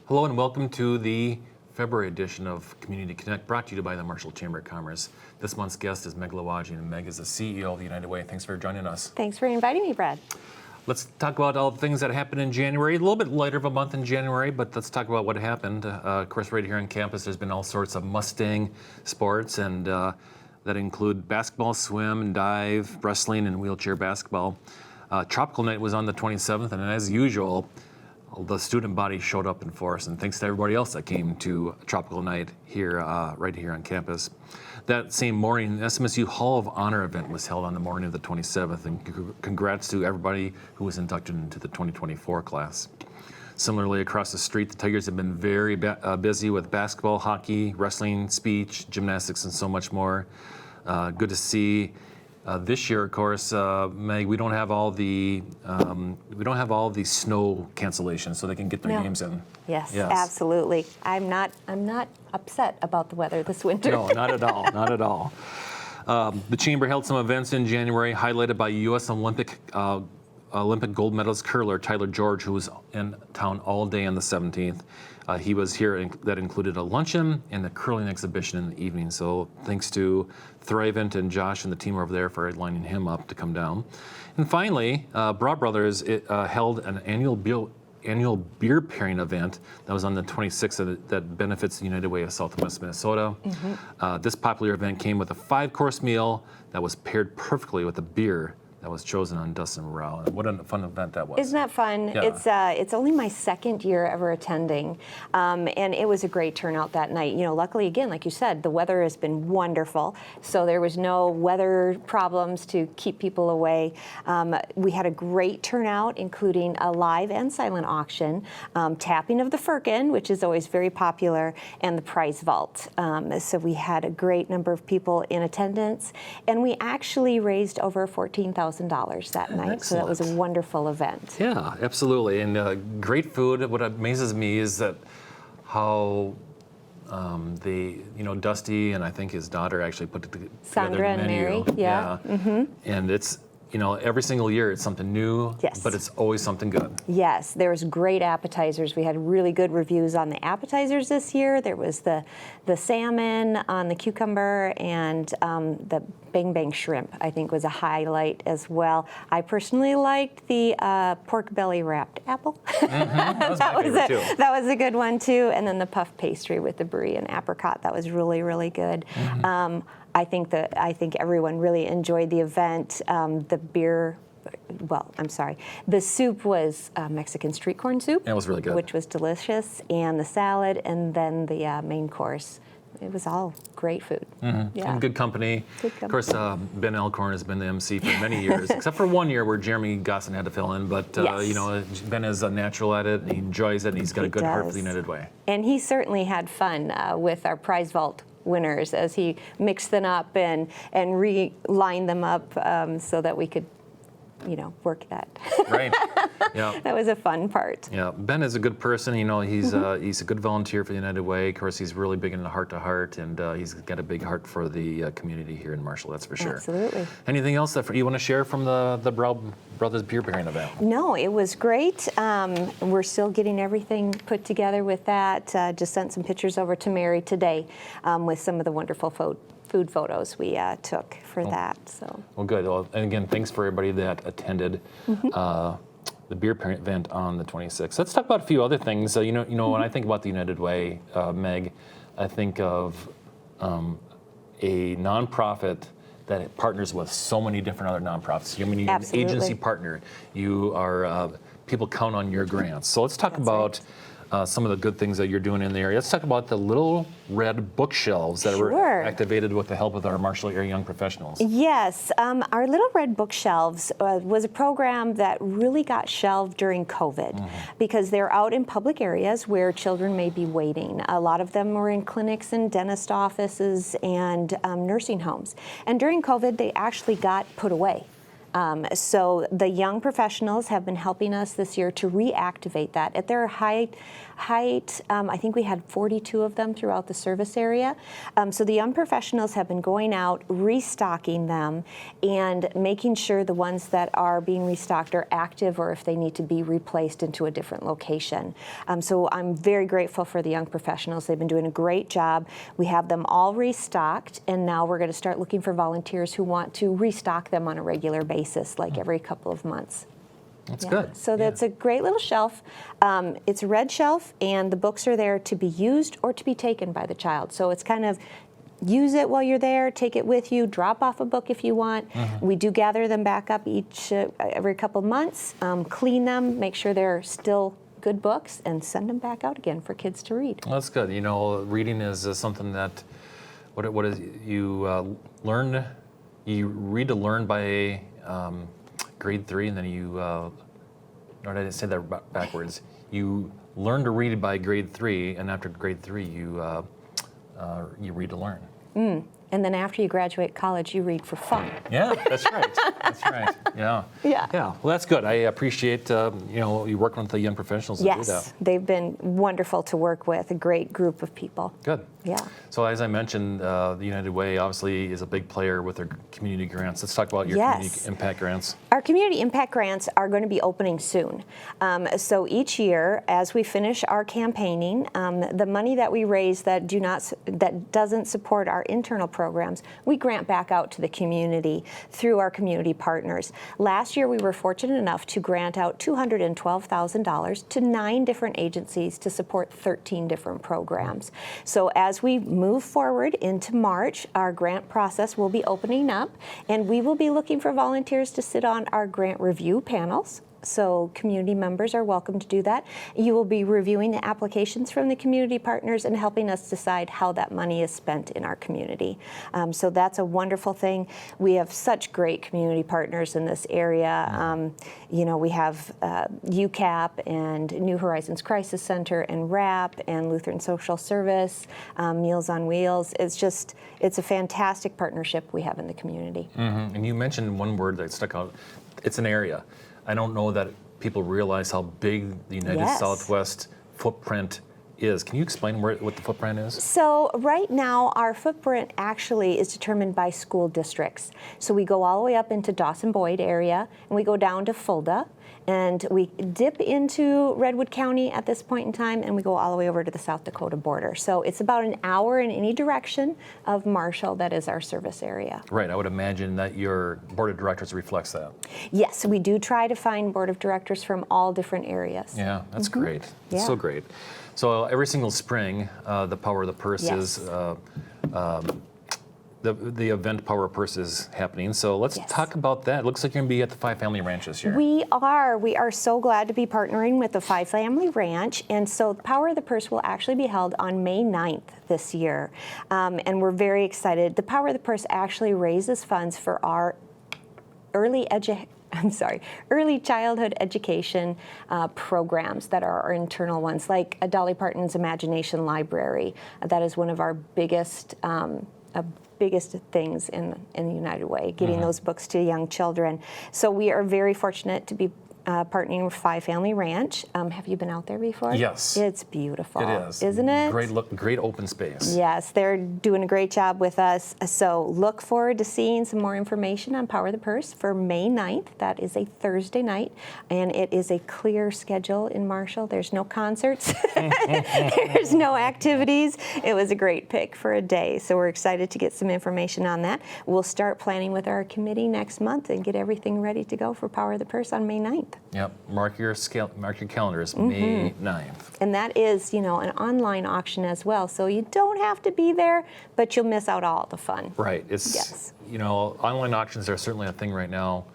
Hello and welcome to the February edition of Community Connect, brought to you by the Marshall Chamber of Commerce. This month's guest is Meg Louwagie, and Meg is the CEO of the United Way. Thanks for joining us. Thanks for inviting me, Brad. Let's talk about all the things that happened in January. A little bit lighter of a month in January, but let's talk about what happened. Of course, right here on campus, there's been all sorts of Mustang sports, and that include basketball, swim, and dive, wrestling, and wheelchair basketball. Tropical Night was on the 27th, and as usual, the student body showed up in force, and thanks to everybody else that came to Tropical Night here, right here on campus. That same morning, the SMSU Hall of Honor event was held on the morning of the 27th, and congrats to everybody who was inducted into the 2024 class. Similarly, across the street, the Tigers have been very busy with basketball, hockey, wrestling, speech, gymnastics, and so much more. Good to see. This year, of course, Meg, we don't have all the snow cancellations, so they can get their games in. Yes, absolutely. I'm not upset about the weather this winter. No, not at all. Not at all. The Chamber held some events in January, highlighted by U.S. Olympic gold medalist curler Tyler George, who was in town all day on the 17th. He was here. That included a luncheon and a curling exhibition in the evening. So thanks to Thrivent and Josh and the team over there for lining him up to come down. And finally, Broad Brothers held an annual beer pairing event that was on the 26th that benefits the United Way of South and West Minnesota. Mm-hmm. This popular event came with a 5-course meal that was paired perfectly with a beer that was chosen on Dustin Morale. And what a fun event that was. Isn't that fun? Yeah. It's only my second year ever attending, and it was a great turnout that night. You know, luckily, again, like you said, the weather has been wonderful, so there was no weather problems to keep people away. We had a great turnout, including a live and silent auction, tapping of the firkin, which is always very popular, and the prize vault. So we had a great number of people in attendance, and we actually raised over $14,000 that night. Excellent. So that was a wonderful event. Yeah, absolutely. And great food. What amazes me is that how Dusty and I think his daughter actually put together Sandra the menu. and Mary, yeah. Mm-hmm. And it's, every single year it's something new, yes, but it's always something good. Yes, there was great appetizers. We had really good reviews on the appetizers this year. There was the salmon on the cucumber, and the Bang Bang shrimp, I think, was a highlight as well. I personally liked the pork belly wrapped apple. Mm-hmm. That was my favorite too. That was a good one too. And then the puff pastry with the brie and apricot, that was really, really good. Mm-hmm. I think everyone really enjoyed the event. The soup was Mexican street corn soup. That was really good. Which was delicious, and the salad, and then the main course. It was all great food. Mm-hmm. Yeah. And good company. Of course, Ben Elkhorn has been the MC for many years, except for 1 year where Jeremy Gosson had to fill in. But, Ben is a natural at it, and he enjoes it, and he's got a good heart for the United Way. And he certainly had fun with our prize vault winners as he mixed them up and relined them up so that we could work that. Right. Yeah. That was a fun part. Yeah. Ben is a good person. He's a good volunteer for the United Way. Of course, he's really big into heart to heart, and he's got a big heart for the community here in Marshall. That's for sure. Absolutely. Anything else that you want to share from the Brothers Beer Pairing event? No, it was great. We're still getting everything put together with that. Just sent some pictures over to Mary today with some of the wonderful food photos we took for that. So. Well, good. Well, and again, thanks for everybody that attended the beer pairing event on the 26th. Let's talk about a few other things. When I think about the United Way, Meg, I think of a nonprofit that partners with so many different other nonprofits. You're an agency partner. You are people count on your grants. So let's talk about. Right. Some of the good things that you're doing in the area. Let's talk about the little red bookshelves that were activated with the help of our Marshall area young professionals. Yes, our Little Red Bookshelves was a program that really got shelved during COVID because they're out in public areas where children may be waiting. A lot of them were in clinics and dentist offices and nursing homes. And during COVID, they actually got put away. So the young professionals have been helping us this year to reactivate that. At their height, I think we had 42 of them throughout the service area. So the young professionals have been going out, restocking them, and making sure the ones that are being restocked are active, or if they need to be replaced into a different location. So I'm very grateful for the young professionals. They've been doing a great job. We have them all restocked, and now we're going to start looking for volunteers who want to restock them on a regular basis, like every couple of months. That's good. So that's a great little shelf. It's a red shelf, and the books are there to be used or to be taken by the child. So it's kind of use it while you're there, take it with you, drop off a book if you want. We do gather them back up every couple of months, clean them, make sure they're still good books, and send them back out again for kids to read. Well, that's good. You know, reading is something that, what is you learn, you read to learn by grade 3, and then you, no, I didn't say that backwards. You learn to read by grade 3, and after grade 3, you read to learn. And then after you graduate college, you read for fun. Yeah, that's right. That's right. Yeah. Yeah. Yeah. Well, that's good. I appreciate you working with the young professionals to do that. Yes, they've been wonderful to work with, a great group of people. Good. Yeah. So as I mentioned, the United Way obviously is a big player with their community grants. Let's talk about your community impact grants. Our community impact grants are going to be opening soon. So each year, as we finish our campaigning, the money that we raise that doesn't support our internal programs, we grant back out to the community through our community partners. Last year, we were fortunate enough to grant out $212,000 to 9 different agencies to support 13 different programs. So as we move forward into March, our grant process will be opening up, and we will be looking for volunteers to sit on our grant review panels. So community members are welcome to do that. You will be reviewing the applications from the community partners and helping us decide how that money is spent in our community. So that's a wonderful thing. We have such great community partners in this area. We have UCAP and New Horizons Crisis Center and RAP and Lutheran Social Service, Meals on Wheels. It's a fantastic partnership we have in the community. And you mentioned one word that stuck out. It's an area. I don't know that people realize how big the United Southwest footprint is. Can you explain what the footprint is? So right now, our footprint actually is determined by school districts. So we go all the way up into Dawson-Boyd area, and we go down to Fulda, and we dip into Redwood County at this point in time, and we go all the way over to the South Dakota border. So it's about an hour in any direction of Marshall that is our service area. Right. I would imagine that your board of directors reflects that. Yes, we do try to find board of directors from all different areas. Yeah, that's great. That's so great. So every single spring, the Power of the Purse is the event Power of Purse is happening. So let's talk about that. It looks like you're going to be at the Five Family Ranch this year. We are. We are so glad to be partnering with the Five Family Ranch. And so the Power of the Purse will actually be held on May 9th this year. And we're very excited. The Power of the Purse actually raises funds for our early childhood education programs that are our internal ones, like Dolly Parton's Imagination Library. That is one of our biggest things in the United Way, getting those books to young children. So we are very fortunate to be partnering with Five Family Ranch. Have you been out there before? Yes. It's beautiful. It is. Isn't it? Great look, great open space. Yes, they're doing a great job with us. So look forward to seeing some more information on Power of the Purse for May 9th. That is a Thursday night, and it is a clear schedule in Marshall. There's no concerts. There's no activities. It was a great pick for a day, so we're excited to get some information on that. We'll start planning with our committee next month and get everything ready to go for Power of the Purse on May 9th. Yep. Mark your calendars, May 9th. And that is, an online auction as well. So you don't have to be there, but you'll miss out all the fun. Right. It's online auctions are certainly a thing right now,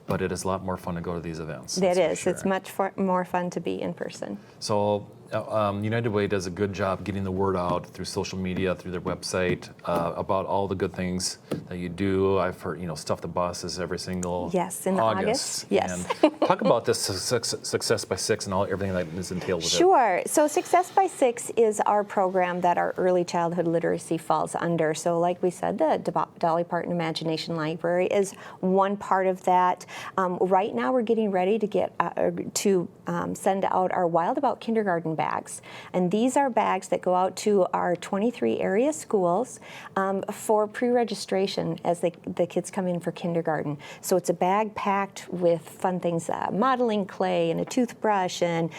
but it is a lot more fun to go to these events. It is. Sure. It's much more fun to be in person. So United Way does a good job getting the word out through social media, through their website, about all the good things that you do. I've heard, Stuff the Buses every single Yes, in August. Yes. And talk about this Success by Six and everything that is entailed with it. Sure. So Success by Six is our program that our early childhood literacy falls under. So like we said, the Dolly Parton Imagination Library is one part of that. Right now we're getting ready to send out our Wild About Kindergarten bags. And these are bags that go out to our 23 area schools for pre-registration as the kids come in for kindergarten. So it's a bag packed with fun things, modeling clay and a toothbrush and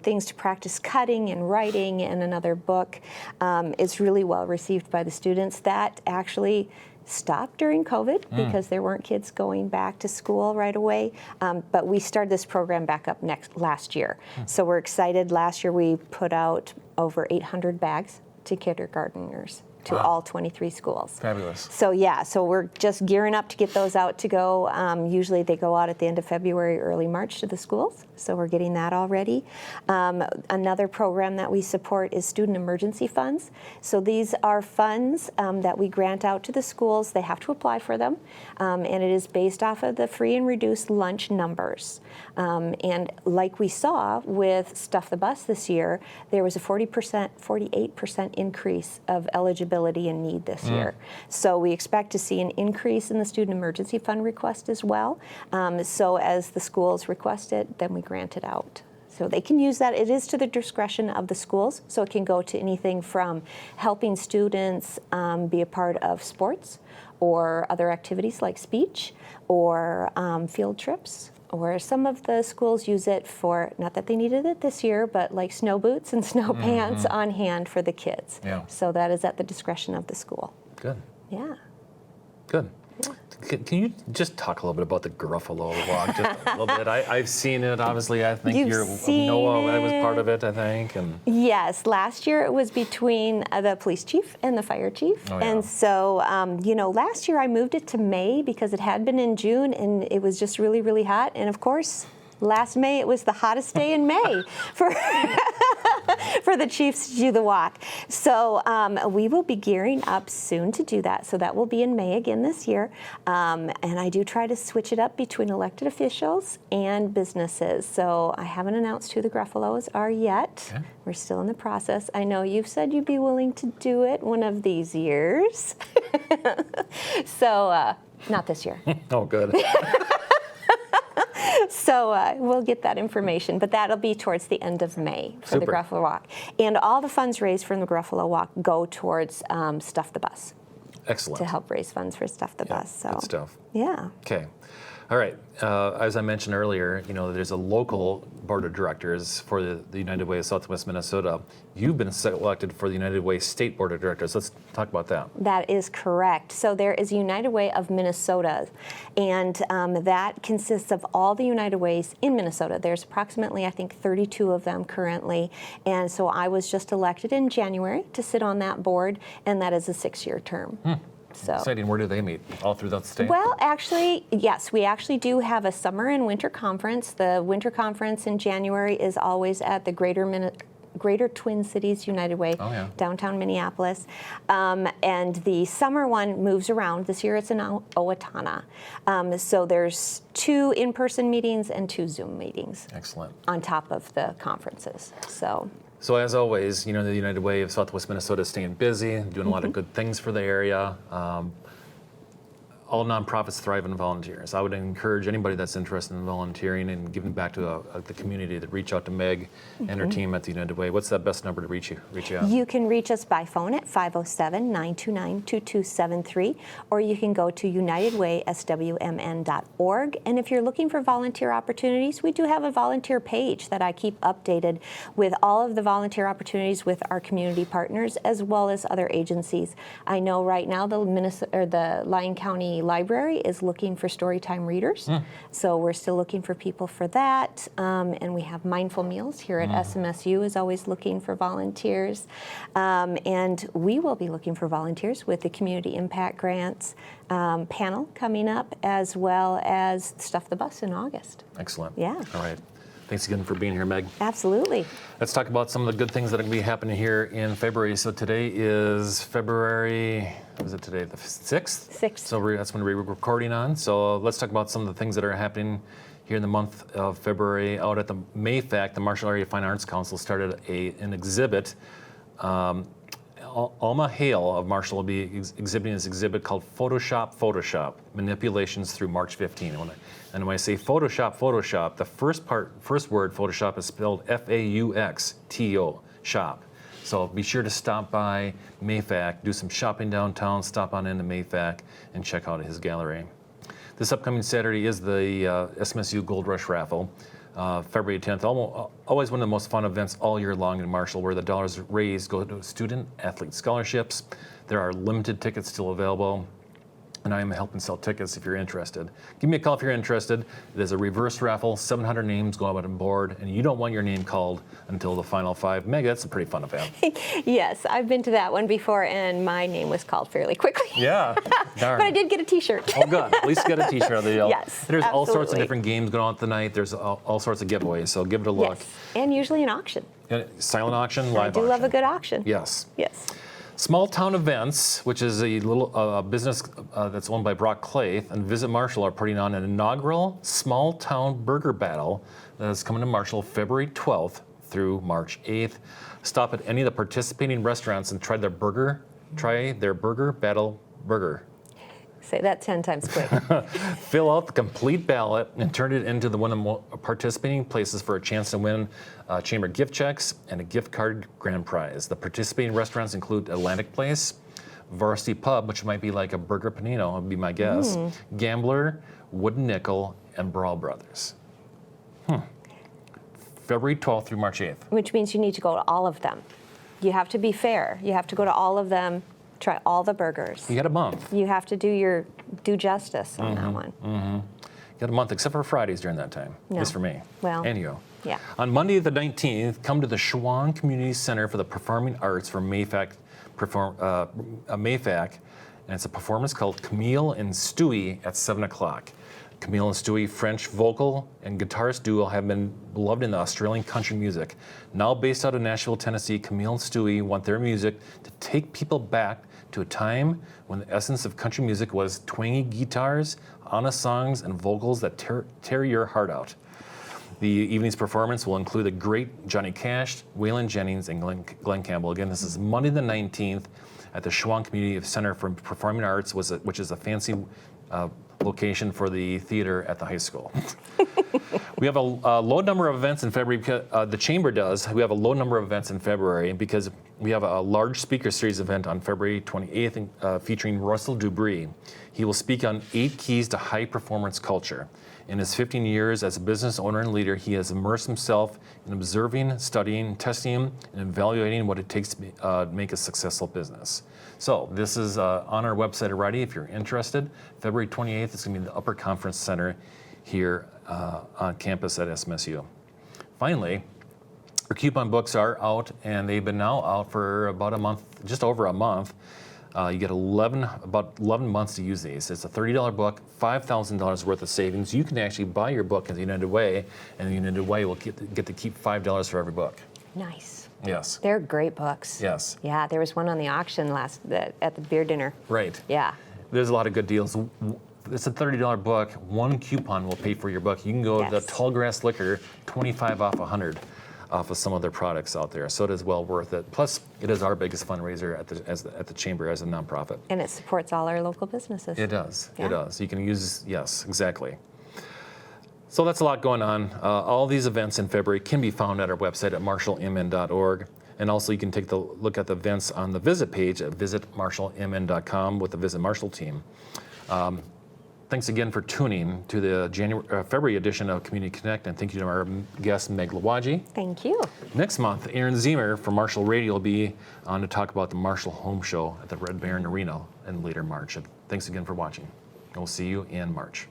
things to practice cutting and writing and another book. It's really well received by the students. That actually stopped during COVID because there weren't kids going back to school right away. But we started this program back up last year. So we're excited. Last year we put out over 800 bags to kindergartners, to all 23 schools. Fabulous. So we're just gearing up to get those out to go. Usually they go out at the end of February, early March to the schools. So we're getting that all ready. Another program that we support is student emergency funds. So these are funds that we grant out to the schools. They have to apply for them. And it is based off of the free and reduced lunch numbers. And like we saw with Stuff the Bus this year, there was a 48% increase of eligibility and need this year. So we expect to see an increase in the student emergency fund request as well. So as the schools request it, then we grant it out. So they can use that. It is to the discretion of the schools. So it can go to anything from helping students be a part of sports or other activities like speech or field trips. Or some of the schools use it for, not that they needed it this year, but like snow boots and snow pants on hand for the kids. Yeah. So that is at the discretion of the school. Good. Yeah. Good. Yeah. Can you just talk a little bit about the Gruffalo Walk, just a little bit? I've seen it, obviously. I think Noah I was part of it, I think. And yes, last year it was between the police chief and the fire chief. Oh, yeah. And so, last year I moved it to May because it had been in June and it was just really, really hot. And of course, last May it was the hottest day in May for the Chiefs to do the walk. So we will be gearing up soon to do that. So that will be in May again this year. And I do try to switch it up between elected officials and businesses. So I haven't announced who the Gruffalos are yet. Okay. We're still in the process. I know you've said you'd be willing to do it one of these years. So not this year. Oh, good. So we'll get that information, but that'll be towards the end of May for the Gruffalo Walk. And all the funds raised from the Gruffalo Walk go towards Stuff the Bus. Excellent. To help raise funds for Stuff the Bus. So. Good stuff. Yeah. Okay. All right. As I mentioned earlier, there's a local board of directors for the United Way of Southwest Minnesota. You've been selected for the United Way State Board of Directors. Let's talk about that. That is correct. So there is United Way of Minnesota, and that consists of all the United Ways in Minnesota. There's approximately, I think, 32 of them currently. And so I was just elected in January to sit on that board, and that is a 6-year term. So. Exciting. Where do they meet? All through the state? Well, actually, yes. We actually do have a summer and winter conference. The winter conference in January is always at the Greater Twin Cities United Way, downtown Minneapolis. And the summer one moves around. This year it's in Owatonna. So there's 2 in-person meetings and 2 Zoom meetings. Excellent. On top of the conferences. So as always, the United Way of Southwest Minnesota is staying busy, doing a lot of good things for the area. All nonprofits thrive on volunteers. I would encourage anybody that's interested in volunteering and giving back to the community to reach out to Meg and her team at the United Way. What's that best number to reach out? You can reach us by phone at 507-929-2273, or you can go to unitedwayswmn.org. And if you're looking for volunteer opportunities, we do have a volunteer page that I keep updated with all of the volunteer opportunities with our community partners as well as other agencies. I know right now the Lyon County Library is looking for storytime readers, so we're still looking for people for that. And we have Mindful Meals here at SMSU is always looking for volunteers, and we will be looking for volunteers with the Community Impact Grants panel coming up, as well as Stuff the Bus in August. Excellent. Yeah. All right. Thank Thanks again for being here, Meg. Absolutely. Let's talk about some of the good things that are going to be happening here in February. So today is February, what is it today, the 6th? 6th. So that's when we're recording on. So let's talk about some of the things that are happening here in the month of February. Out at the MAFAC, the Marshall Area Fine Arts Council started an exhibit. Alma Hale of Marshall will be exhibiting this exhibit called Photoshop, Manipulations Through March 15. And when I say Photoshop, the first word Photoshop is spelled F-A-U-X-T-O, shop. So be sure to stop by MAFAC, do some shopping downtown, stop on into MAFAC, and check out his gallery. This upcoming Saturday is the SMSU Gold Rush Raffle. February 10th, always one of the most fun events all year long in Marshall, where the dollars raised go to student athlete scholarships. There are limited tickets still available, and I am helping sell tickets if you're interested. Give me a call if you're interested. It is a reverse raffle, 700 names go out on board, and you don't want your name called until the final 5. Meg, that's a pretty fun event. Yes, I've been to that one before, and my name was called fairly quickly. Yeah, darn. But I did get a T-shirt. Oh, good. At least you got a T-shirt of the deal. Yes, There's all sorts of absolutely. different games going on tonight. There's all sorts of giveaways, so give it a look. Yes, and usually an auction. Silent auction, live I auction. do love a good auction. Yes. Yes. Small Town Events, which is a little business that's owned by Brock Clay, and Visit Marshall are putting on an inaugural Small Town Burger Battle that is coming to Marshall February 12th through March 8th. Stop at any of the participating restaurants and try their burger battle burger. Say that 10 times quick. Fill out the complete ballot and turn it into one of the participating places for a chance to win chamber gift checks and a gift card grand prize. The participating restaurants include Atlantic Place, Varsity Pub, which might be like a Burger Panino, would be my guess, Gambler, Wooden Nickel, and Brawl Brothers. February 12th through March 8th. Which means you need to go to all of them. You have to be fair. You have to go to all of them, try all the burgers. You got a month. You have to do justice on that one. You got a month, except for Fridays during that time. No. Just for me. Well, and you. yeah. On Monday the 19th, come to the Schwann Community Center for the Performing Arts for MAFAC, and it's a performance called Camille and Stewie at 7 o'clock. Camille and Stewie, French vocal and guitarist duo, have been beloved in the Australian country music. Now based out of Nashville, Tennessee, Camille and Stewie want their music to take people back to a time when the essence of country music was twangy guitars, honest songs, and vocals that tear your heart out. The evening's performance will include the great Johnny Cash, Waylon Jennings, and Glenn Campbell. Again, this is Monday the 19th at the Schwann Community Center for Performing Arts, which is a fancy location for the theater at the high school. We have a low number of events in February, because the Chamber does. We have a low number of events in February because we have a large speaker series event on February 28th featuring Russell Dubree. He will speak on 8 keys to high performance culture. In his 15 years as a business owner and leader, he has immersed himself in observing, studying, testing, and evaluating what it takes to make a successful business. So this is on our website already if you're interested. February 28th is going to be in the Upper Conference Center here on campus at SMSU. Finally, our coupon books are out, and they've been now out for about a month, just over a month. You get about 11 months to use these. It's a $30 book, $5,000 worth of savings. You can actually buy your book at the United Way, and the United Way will get to keep $5 for every book. Nice. Yes. They're great books. Yes. Yeah, there was one on the auction at the beer dinner. Right. Yeah. There's a lot of good deals. It's a $30 book. One coupon will pay for your book. You can go to Yes. Tallgrass Liquor, 25 off 100 off of some of their products out there. So it is well worth it. Plus, it is our biggest fundraiser at the Chamber as a nonprofit. And it supports all our local businesses. It does. Yeah. It does. You can use, yes, exactly. So that's a lot going on. All these events in February can be found at our website at marshallmn.org. And also you can take a look at the events on the visit page at visitmarshallmn.com with the Visit Marshall team. Thanks again for tuning to the February edition of Community Connect, and thank you to our guest, Meg Louwagie. Thank you. Next month, Aaron Ziemer from Marshall Radio will be on to talk about the Marshall Home Show at the Red Baron Arena in later March. And thanks again for watching. And we'll see you in March.